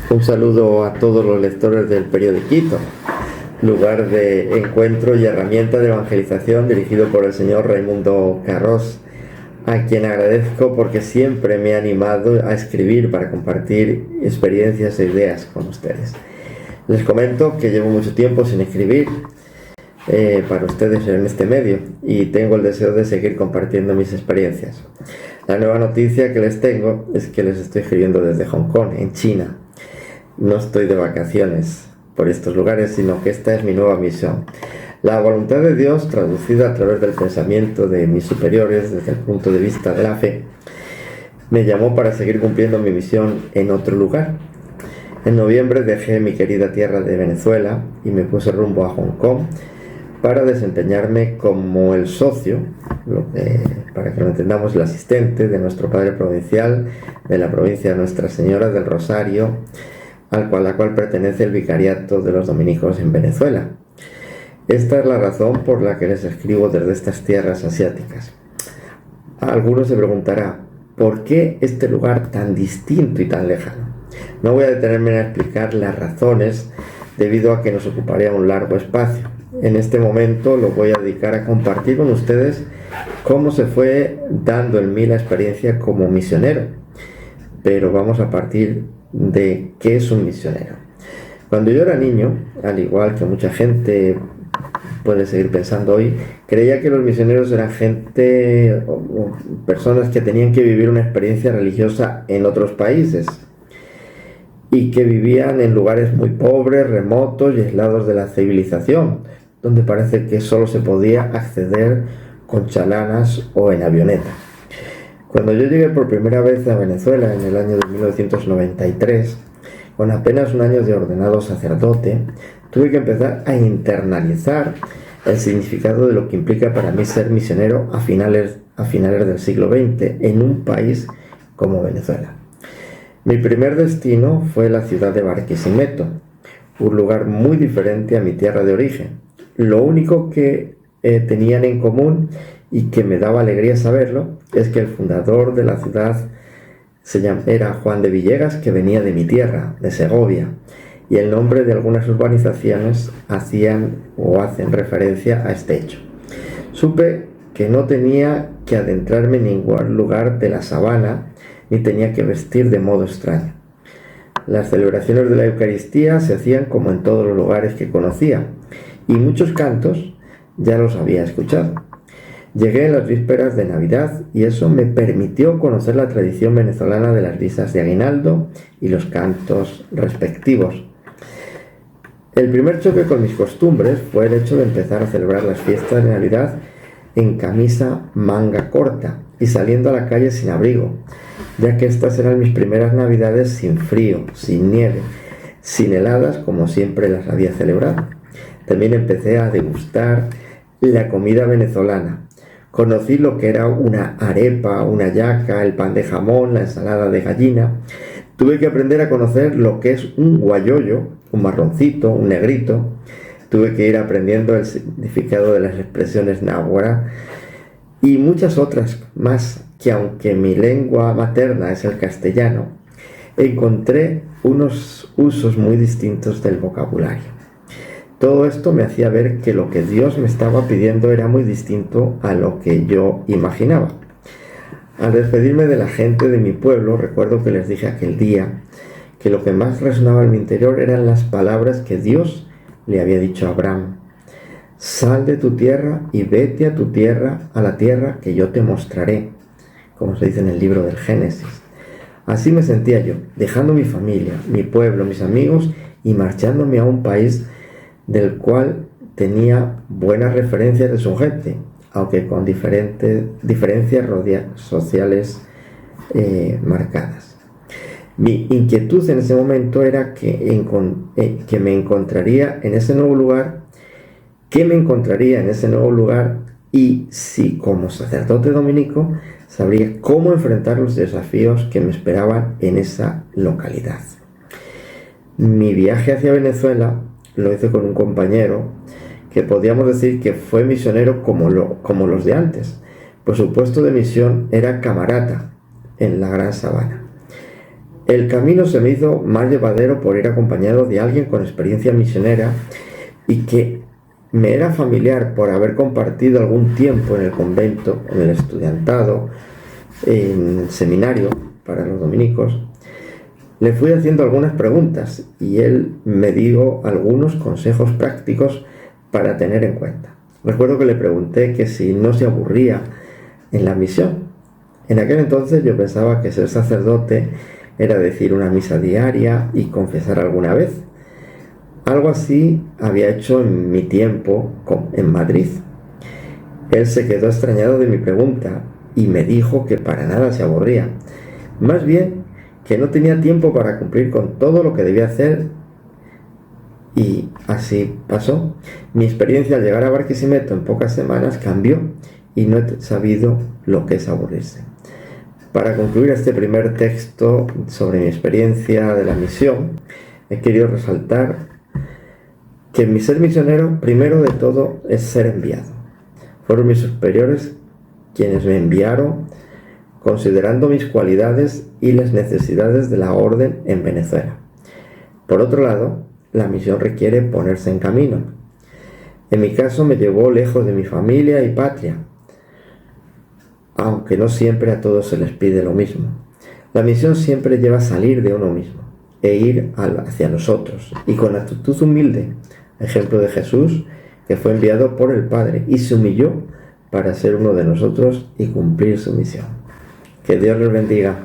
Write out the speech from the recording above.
Un saludo a todos los lectores del periodiquito, lugar de encuentro y herramienta de evangelización dirigido por el señor Raimundo Carrós, a quien agradezco porque siempre me ha animado a escribir para compartir experiencias e ideas con ustedes. Les comento que llevo mucho tiempo sin escribir para ustedes en este medio y tengo el deseo de seguir compartiendo mis experiencias. La nueva noticia que les tengo es que les estoy escribiendo desde Hong Kong, en China. No estoy de vacaciones por estos lugares, sino que esta es mi nueva misión. La voluntad de Dios, traducida a través del pensamiento de mis superiores desde el punto de vista de la fe, me llamó para seguir cumpliendo mi misión en otro lugar. En noviembre dejé mi querida tierra de Venezuela y me puse rumbo a Hong Kong para desempeñarme como el socio, para que lo entendamos, el asistente de nuestro Padre Provincial de la provincia de Nuestra Señora del Rosario, a la cual pertenece el Vicariato de los Dominicos en Venezuela. Esta es la razón por la que les escribo desde estas tierras asiáticas. Algunos se preguntará, ¿por qué este lugar tan distinto y tan lejano? No voy a detenerme en explicar las razones, debido a que nos ocuparía un largo espacio. En este momento lo voy a dedicar a compartir con ustedes cómo se fue dando en mí la experiencia como misionero. Pero vamos a partir de qué es un misionero. Cuando yo era niño, al igual que mucha gente puede seguir pensando hoy, creía que los misioneros eran gente o personas que tenían que vivir una experiencia religiosa en otros países y que vivían en lugares muy pobres, remotos y aislados de la civilización, donde parece que solo se podía acceder con chalanas o en avioneta. Cuando yo llegué por primera vez a Venezuela en el año de 1993, con apenas un año de ordenado sacerdote, tuve que empezar a internalizar el significado de lo que implica para mí ser misionero a finales del siglo XX en un país como Venezuela. Mi primer destino fue la ciudad de Barquisimeto, un lugar muy diferente a mi tierra de origen. Lo único que tenían en común y que me daba alegría saberlo es que el fundador de la ciudad era Juan de Villegas, que venía de mi tierra, de Segovia, y el nombre de algunas urbanizaciones hacen referencia a este hecho. Supe que no tenía que adentrarme en ningún lugar de la sabana, ni tenía que vestir de modo extraño. Las celebraciones de la Eucaristía se hacían como en todos los lugares que conocía, y muchos cantos ya los había escuchado. Llegué en las vísperas de Navidad y eso me permitió conocer la tradición venezolana de las visas de aguinaldo y los cantos respectivos. El primer choque con mis costumbres fue el hecho de empezar a celebrar las fiestas de Navidad en camisa manga corta y saliendo a la calle sin abrigo, ya que estas eran mis primeras Navidades sin frío, sin nieve, sin heladas como siempre las había celebrado. También empecé a degustar la comida venezolana. Conocí lo que era una arepa, una yaca, el pan de jamón, la ensalada de gallina. Tuve que aprender a conocer lo que es un guayoyo, un marroncito, un negrito. Tuve que ir aprendiendo el significado de las expresiones náhuatl y muchas otras más que, aunque mi lengua materna es el castellano, encontré unos usos muy distintos del vocabulario. Todo esto me hacía ver que lo que Dios me estaba pidiendo era muy distinto a lo que yo imaginaba. Al despedirme de la gente de mi pueblo, recuerdo que les dije aquel día que lo que más resonaba en mi interior eran las palabras que Dios le había dicho a Abraham: sal de tu tierra y vete a tu tierra, a la tierra que yo te mostraré, como se dice en el libro del Génesis. Así me sentía yo, dejando mi familia, mi pueblo, mis amigos y marchándome a un país del cual tenía buenas referencias de su gente, aunque con diferencias sociales marcadas. Mi inquietud en ese momento era que me encontraría en ese nuevo lugar, qué me encontraría en ese nuevo lugar y si como sacerdote dominico sabría cómo enfrentar los desafíos que me esperaban en esa localidad. Mi viaje hacia Venezuela lo hice con un compañero que podríamos decir que fue misionero como los de antes, pues su puesto de misión era camarata en la Gran Sabana. El camino se me hizo más llevadero por ir acompañado de alguien con experiencia misionera y que me era familiar por haber compartido algún tiempo en el convento, en el estudiantado, en el seminario para los dominicos. Le fui haciendo algunas preguntas y él me dio algunos consejos prácticos para tener en cuenta. Recuerdo que le pregunté que si no se aburría en la misión. En aquel entonces yo pensaba que ser sacerdote era decir una misa diaria y confesar alguna vez. Algo así había hecho en mi tiempo en Madrid. Él se quedó extrañado de mi pregunta y me dijo que para nada se aburría. Más bien, que no tenía tiempo para cumplir con todo lo que debía hacer, y así pasó. Mi experiencia al llegar a Barquisimeto en pocas semanas cambió y no he sabido lo que es aburrirse. Para concluir este primer texto sobre mi experiencia de la misión, he querido resaltar que mi ser misionero, primero de todo, es ser enviado. Fueron mis superiores quienes me enviaron considerando mis cualidades y las necesidades de la orden en Venezuela. Por otro lado, la misión requiere ponerse en camino. En mi caso me llevó lejos de mi familia y patria, aunque no siempre a todos se les pide lo mismo. La misión siempre lleva a salir de uno mismo e ir hacia nosotros, y con actitud humilde, ejemplo de Jesús, que fue enviado por el Padre y se humilló para ser uno de nosotros y cumplir su misión. Que Dios les bendiga.